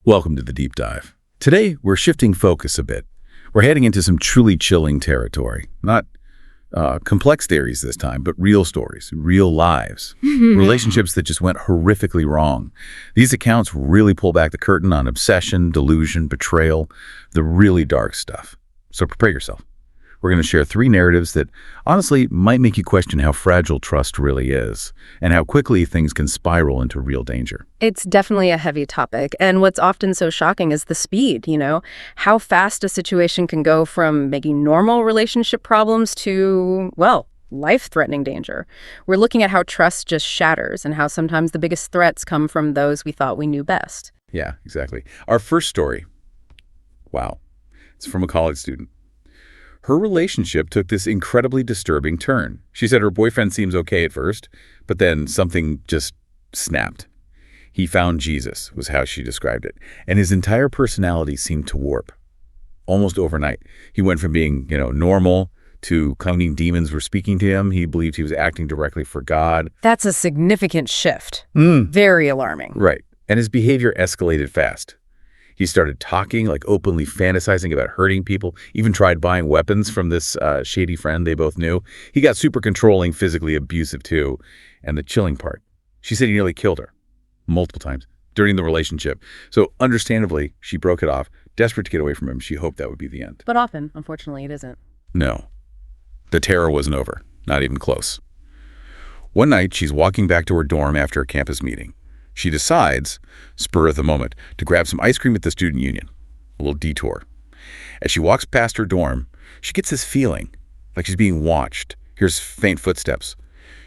Welcome to the Deep Dive. Today, we're shifting focus a bit. We're heading into some truly chilling territory. Not complex theories this time, but real stories, real lives, relationships that just went horrifically wrong. These accounts really pull back the curtain on obsession, delusion, betrayal, the really dark stuff. So prepare yourself. We're going to share 3 narratives that honestly might make you question how fragile trust really is and how quickly things can spiral into real danger. It's definitely a heavy topic, and what's often so shocking is the speed, how fast a situation can go from making normal relationship problems to, well, life-threatening danger. We're looking at how trust just shatters and how sometimes the biggest threats come from those we thought we knew best. Yeah, exactly. Our first story, wow, it's from a college student. Her relationship took this incredibly disturbing turn. She said her boyfriend seems okay at first, but then something just snapped. He found Jesus, was how she described it, and his entire personality seemed to warp. Almost overnight, he went from being, normal to claiming demons were speaking to him. He believed he was acting directly for God. That's a significant shift. Very alarming. Right. And his behavior escalated fast. He started talking, openly fantasizing about hurting people, even tried buying weapons from this shady friend they both knew. He got super controlling, physically abusive too. And the chilling part, she said he nearly killed her multiple times during the relationship. So understandably, she broke it off. Desperate to get away from him, she hoped that would be the end. But often, unfortunately, it isn't. No. The terror wasn't over, not even close. One night, she's walking back to her dorm after a campus meeting. She decides, spur of the moment, to grab some ice cream at the student union. A little detour. As she walks past her dorm, she gets this feeling, like she's being watched. Hears faint footsteps.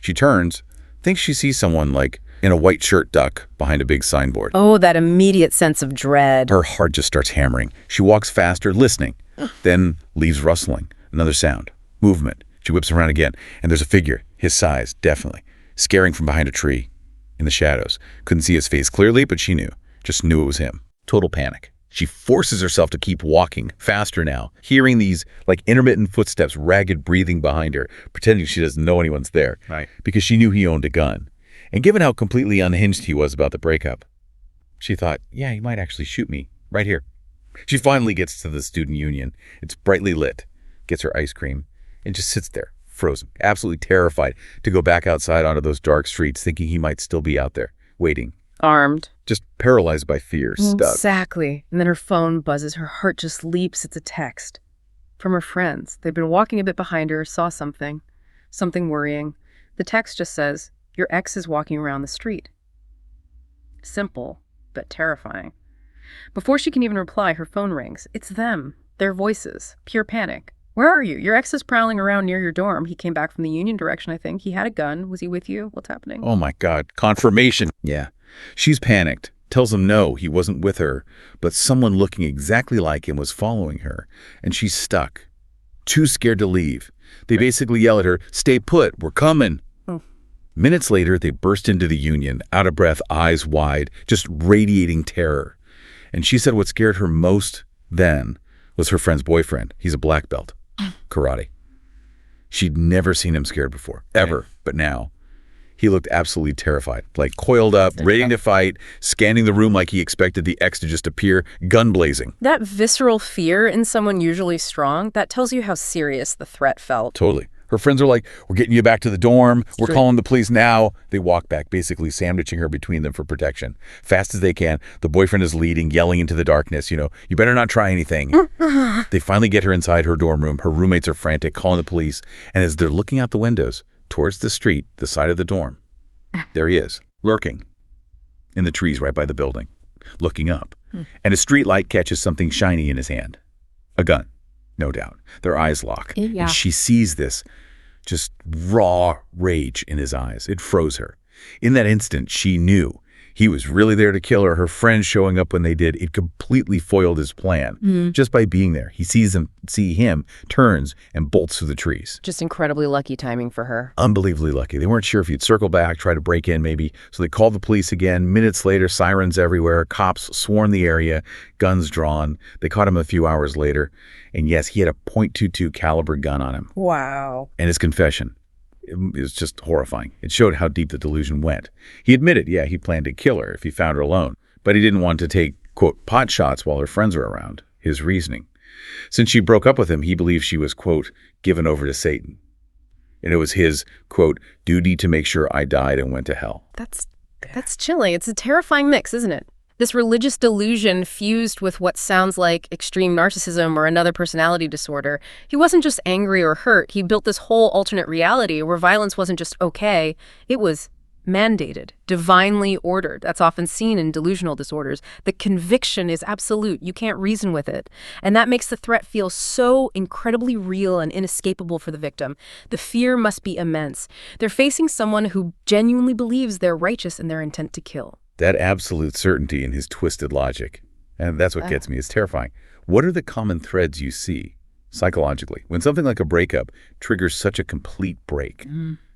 She turns, thinks she sees someone, in a white shirt duck behind a big signboard. Oh, that immediate sense of dread. Her heart just starts hammering. She walks faster, listening. Then leaves rustling. Another sound. Movement. She whips around again, and there's a figure, his size, definitely, scaring from behind a tree. In the shadows. Couldn't see his face clearly, but she knew. Just knew it was him. Total panic. She forces herself to keep walking, faster now, hearing these, intermittent footsteps, ragged breathing behind her, pretending she doesn't know anyone's there. Right. Because she knew he owned a gun. And given how completely unhinged he was about the breakup, she thought, yeah, he might actually shoot me, right here. She finally gets to the student union. It's brightly lit, gets her ice cream, and just sits there. Frozen, absolutely terrified to go back outside onto those dark streets, thinking he might still be out there, waiting. Armed. Just paralyzed by fear, stuck. Exactly. And then her phone buzzes, her heart just leaps. It's a text from her friends. They've been walking a bit behind her, saw something worrying. The text just says, your ex is walking around the street. Simple, but terrifying. Before she can even reply, her phone rings. It's them, their voices, pure panic. Where are you? Your ex is prowling around near your dorm. He came back from the union direction, I think. He had a gun. Was he with you? What's happening? Oh my God. Confirmation. Yeah. She's panicked. Tells him no, he wasn't with her, but someone looking exactly like him was following her. And she's stuck. Too scared to leave. They basically yell at her, stay put, we're coming. Minutes later, they burst into the union, out of breath, eyes wide, just radiating terror. And she said what scared her most then was her friend's boyfriend. He's a black belt. Karate. She'd never seen him scared before, ever. But now, he looked absolutely terrified, coiled up, ready to fight, scanning the room like he expected the ex to just appear, gun blazing. That visceral fear in someone usually strong, that tells you how serious the threat felt. Totally. Her friends are like, we're getting you back to the dorm. We're calling the police now. They walk back, basically sandwiching her between them for protection. Fast as they can, the boyfriend is leading, yelling into the darkness, you better not try anything. They finally get her inside her dorm room. Her roommates are frantic, calling the police. And as they're looking out the windows towards the street, the side of the dorm, there he is, lurking in the trees right by the building, looking up. And a street light catches something shiny in his hand. A gun. No doubt. Their eyes lock. Yeah. And she sees this just raw rage in his eyes. It froze her. In that instant, she knew he was really there to kill her. Her friend showing up when they did, it completely foiled his plan. Just by being there. He see him, turns, and bolts through the trees. Just incredibly lucky timing for her. Unbelievably lucky. They weren't sure if he'd circle back, try to break in maybe. So they called the police again. Minutes later, sirens everywhere. Cops swarmed the area, guns drawn. They caught him a few hours later. And yes, he had a .22 caliber gun on him. Wow. And his confession. It was just horrifying. It showed how deep the delusion went. He admitted, yeah, he planned to kill her if he found her alone, but he didn't want to take quote, pot shots while her friends were around, his reasoning. Since she broke up with him, he believed she was, quote, given over to Satan. And it was his, quote, duty to make sure I died and went to hell. That's chilling. It's a terrifying mix, isn't it? This religious delusion fused with what sounds like extreme narcissism or another personality disorder. He wasn't just angry or hurt. He built this whole alternate reality where violence wasn't just okay. It was mandated, divinely ordered. That's often seen in delusional disorders. The conviction is absolute. You can't reason with it. And that makes the threat feel so incredibly real and inescapable for the victim. The fear must be immense. They're facing someone who genuinely believes they're righteous in their intent to kill. That absolute certainty in his twisted logic. And that's what gets me. It's terrifying. What are the common threads you see psychologically when something like a breakup triggers such a complete break?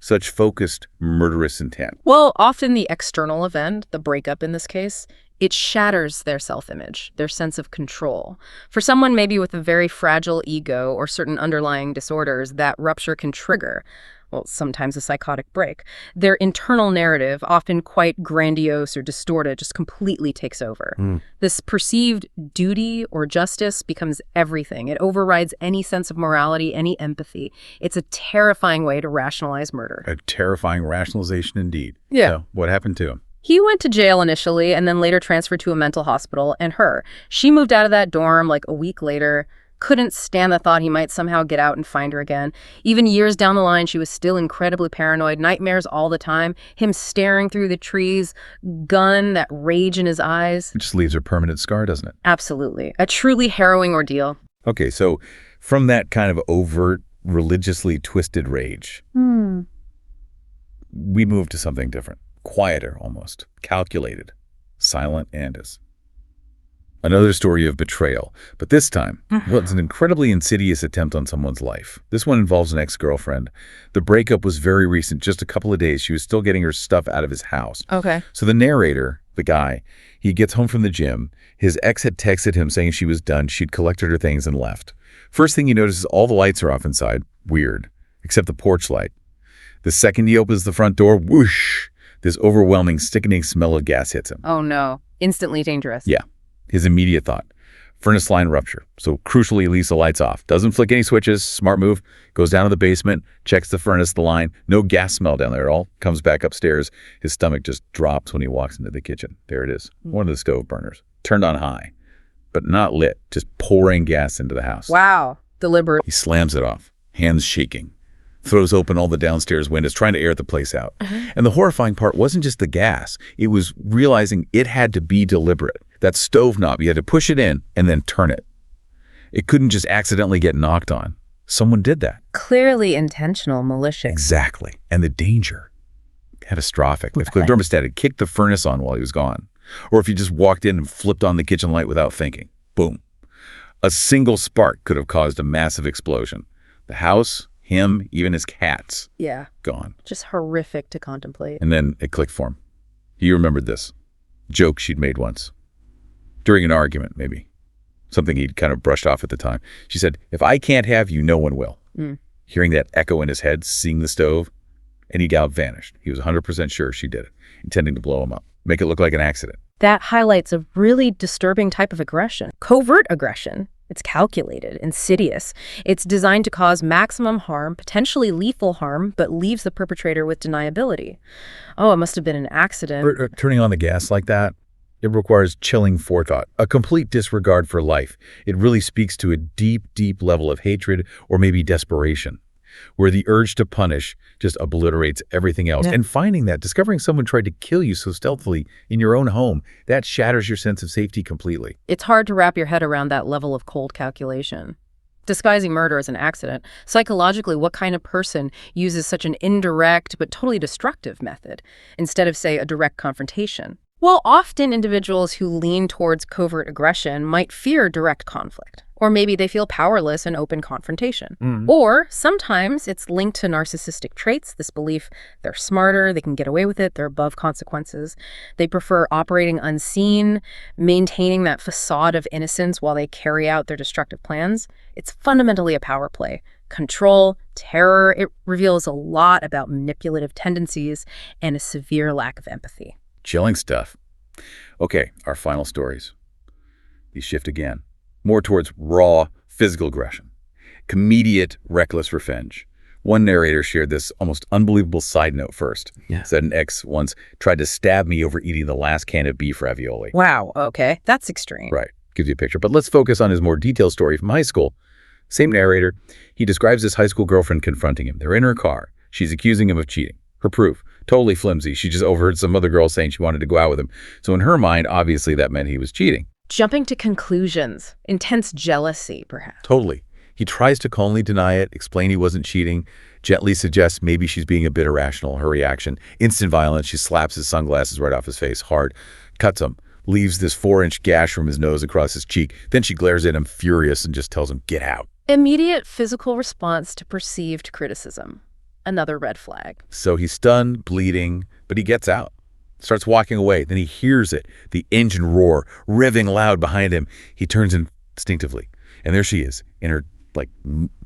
Such focused, murderous intent? Well, often the external event, the breakup in this case, it shatters their self-image, their sense of control. For someone maybe with a very fragile ego or certain underlying disorders, that rupture can trigger, well, sometimes a psychotic break. Their internal narrative, often quite grandiose or distorted, just completely takes over. This perceived duty or justice becomes everything. It overrides any sense of morality, any empathy. It's a terrifying way to rationalize murder. A terrifying rationalization indeed. Yeah. So what happened to him? He went to jail initially and then later transferred to a mental hospital, and she moved out of that dorm like a week later. Couldn't stand the thought he might somehow get out and find her again. Even years down the line, she was still incredibly paranoid, nightmares all the time, him staring through the trees, gun, that rage in his eyes. It just leaves a permanent scar, doesn't it? Absolutely. A truly harrowing ordeal. Okay, so from that kind of overt, religiously twisted rage, we move to something different. Quieter, almost. Calculated. Silent Andis. Another story of betrayal, but this time, well, it's an incredibly insidious attempt on someone's life. This one involves an ex-girlfriend. The breakup was very recent, just a couple of days. She was still getting her stuff out of his house. Okay. So the narrator, the guy, he gets home from the gym. His ex had texted him saying she was done. She'd collected her things and left. First thing he notices, all the lights are off inside. Weird. Except the porch light. The second he opens the front door, whoosh, this overwhelming, sickening smell of gas hits him. Oh no. Instantly dangerous. Yeah. His immediate thought, furnace line rupture. So crucially, he leaves the lights off. Doesn't flick any switches, smart move, goes down to the basement, checks the furnace, the line. No gas smell down there at all. Comes back upstairs. His stomach just drops when he walks into the kitchen. There it is. One of the stove burners. Turned on high, but not lit. Just pouring gas into the house. Wow. Deliberate. He slams it off, hands shaking. Throws open all the downstairs windows, trying to air the place out. And the horrifying part wasn't just the gas. It was realizing it had to be deliberate. That stove knob, you had to push it in and then turn it. It couldn't just accidentally get knocked on. Someone did that. Clearly intentional, malicious. Exactly. And the danger, catastrophic. If the thermostat had kicked the furnace on while he was gone, or if he just walked in and flipped on the kitchen light without thinking, boom. A single spark could have caused a massive explosion. The house, him, even his cats. Yeah. Gone. Just horrific to contemplate. And then it clicked for him. He remembered this joke she'd made once. During an argument, maybe. Something he'd kind of brushed off at the time. She said, if I can't have you, no one will. Hearing that echo in his head, seeing the stove, and he vanished. He was 100% sure she did it, intending to blow him up, make it look like an accident. That highlights a really disturbing type of aggression. Covert aggression. It's calculated, insidious. It's designed to cause maximum harm, potentially lethal harm, but leaves the perpetrator with deniability. Oh, it must have been an accident. Turning on the gas like that, it requires chilling forethought, a complete disregard for life. It really speaks to a deep, deep level of hatred or maybe desperation, where the urge to punish just obliterates everything else. Yeah. And discovering someone tried to kill you so stealthily in your own home, that shatters your sense of safety completely. It's hard to wrap your head around that level of cold calculation. Disguising murder as an accident, psychologically, what kind of person uses such an indirect but totally destructive method instead of, say, a direct confrontation? Well, often individuals who lean towards covert aggression might fear direct conflict, or maybe they feel powerless in open confrontation. Or sometimes it's linked to narcissistic traits, this belief they're smarter, they can get away with it, they're above consequences. They prefer operating unseen, maintaining that facade of innocence while they carry out their destructive plans. It's fundamentally a power play. Control, terror, it reveals a lot about manipulative tendencies and a severe lack of empathy. Chilling stuff. Okay, our final stories. These shift again, more towards raw physical aggression, immediate reckless revenge. One narrator shared this almost unbelievable side note first. Yeah. Said an ex once tried to stab me over eating the last can of beef ravioli. Wow, okay. That's extreme. Right. Gives you a picture. But let's focus on his more detailed story from high school. Same narrator. He describes his high school girlfriend confronting him. They're in her car. She's accusing him of cheating. Her proof, totally flimsy. She just overheard some other girl saying she wanted to go out with him. So in her mind, obviously that meant he was cheating. Jumping to conclusions. Intense jealousy, perhaps. Totally. He tries to calmly deny it, explain he wasn't cheating, gently suggests maybe she's being a bit irrational. Her reaction, instant violence. She slaps his sunglasses right off his face, hard, cuts him, leaves this 4-inch gash from his nose across his cheek. Then she glares at him furious and just tells him, get out. Immediate physical response to perceived criticism. Another red flag. So he's stunned, bleeding, but he gets out. Starts walking away. Then he hears it, the engine roar, revving loud behind him. He turns instinctively, and there she is in her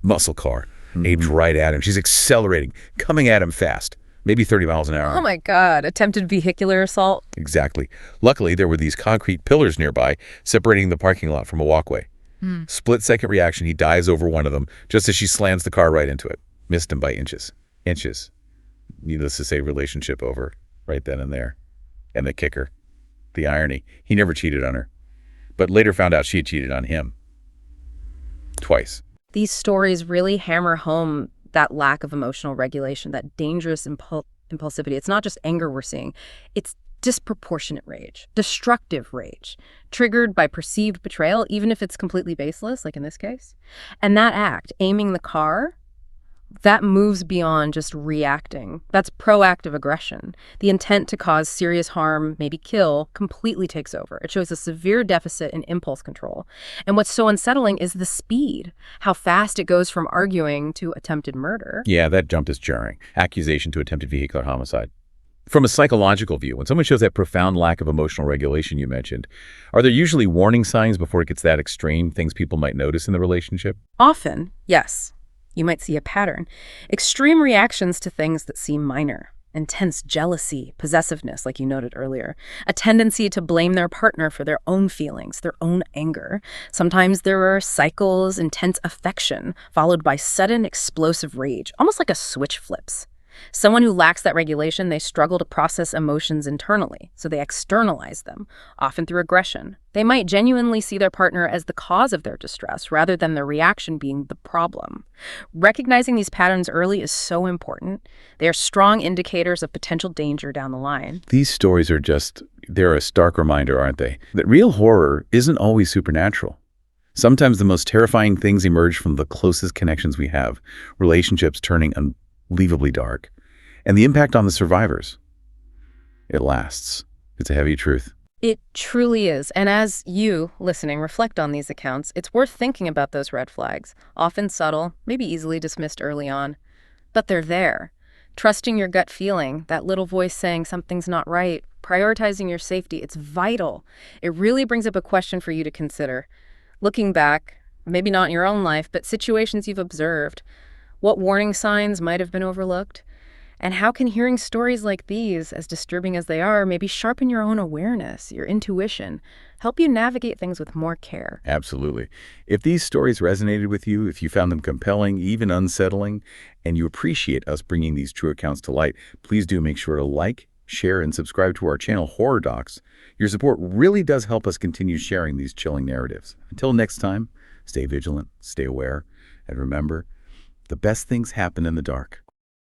muscle car, aimed right at him. She's accelerating, coming at him fast, maybe 30 miles an hour. Oh my God, attempted vehicular assault. Exactly. Luckily, there were these concrete pillars nearby, separating the parking lot from a walkway. Split-second reaction, he dives over one of them, just as she slams the car right into it. Missed him by inches. Inches. Needless to say, relationship over right then and there. And the kicker, the irony, he never cheated on her, but later found out she had cheated on him. Twice. These stories really hammer home that lack of emotional regulation, that dangerous impulsivity. It's not just anger we're seeing. It's disproportionate rage, destructive rage, triggered by perceived betrayal, even if it's completely baseless, like in this case. And that act, aiming the car, that moves beyond just reacting. That's proactive aggression. The intent to cause serious harm, maybe kill, completely takes over. It shows a severe deficit in impulse control. And what's so unsettling is the speed, how fast it goes from arguing to attempted murder. Yeah, that jump is jarring. Accusation to attempted vehicular homicide. From a psychological view, when someone shows that profound lack of emotional regulation you mentioned, are there usually warning signs before it gets that extreme, things people might notice in the relationship? Often, yes. You might see a pattern. Extreme reactions to things that seem minor. Intense jealousy, possessiveness, like you noted earlier. A tendency to blame their partner for their own feelings, their own anger. Sometimes there are cycles, intense affection, followed by sudden explosive rage, almost like a switch flips. Someone who lacks that regulation, they struggle to process emotions internally, so they externalize them, often through aggression. They might genuinely see their partner as the cause of their distress, rather than their reaction being the problem. Recognizing these patterns early is so important. They are strong indicators of potential danger down the line. These stories they're a stark reminder, aren't they? That real horror isn't always supernatural. Sometimes the most terrifying things emerge from the closest connections we have, relationships turning unbelievably dark, and the impact on the survivors. It lasts. It's a heavy truth. It truly is. And as you, listening, reflect on these accounts, it's worth thinking about those red flags, often subtle, maybe easily dismissed early on. But they're there. Trusting your gut feeling, that little voice saying something's not right, prioritizing your safety, it's vital. It really brings up a question for you to consider. Looking back, maybe not in your own life, but situations you've observed, what warning signs might have been overlooked? And how can hearing stories like these, as disturbing as they are, maybe sharpen your own awareness, your intuition, help you navigate things with more care? Absolutely. If these stories resonated with you, if you found them compelling, even unsettling, and you appreciate us bringing these true accounts to light, please do make sure to like, share, and subscribe to our channel, Horror Docs. Your support really does help us continue sharing these chilling narratives. Until next time, stay vigilant, stay aware, and remember, the best things happen in the dark.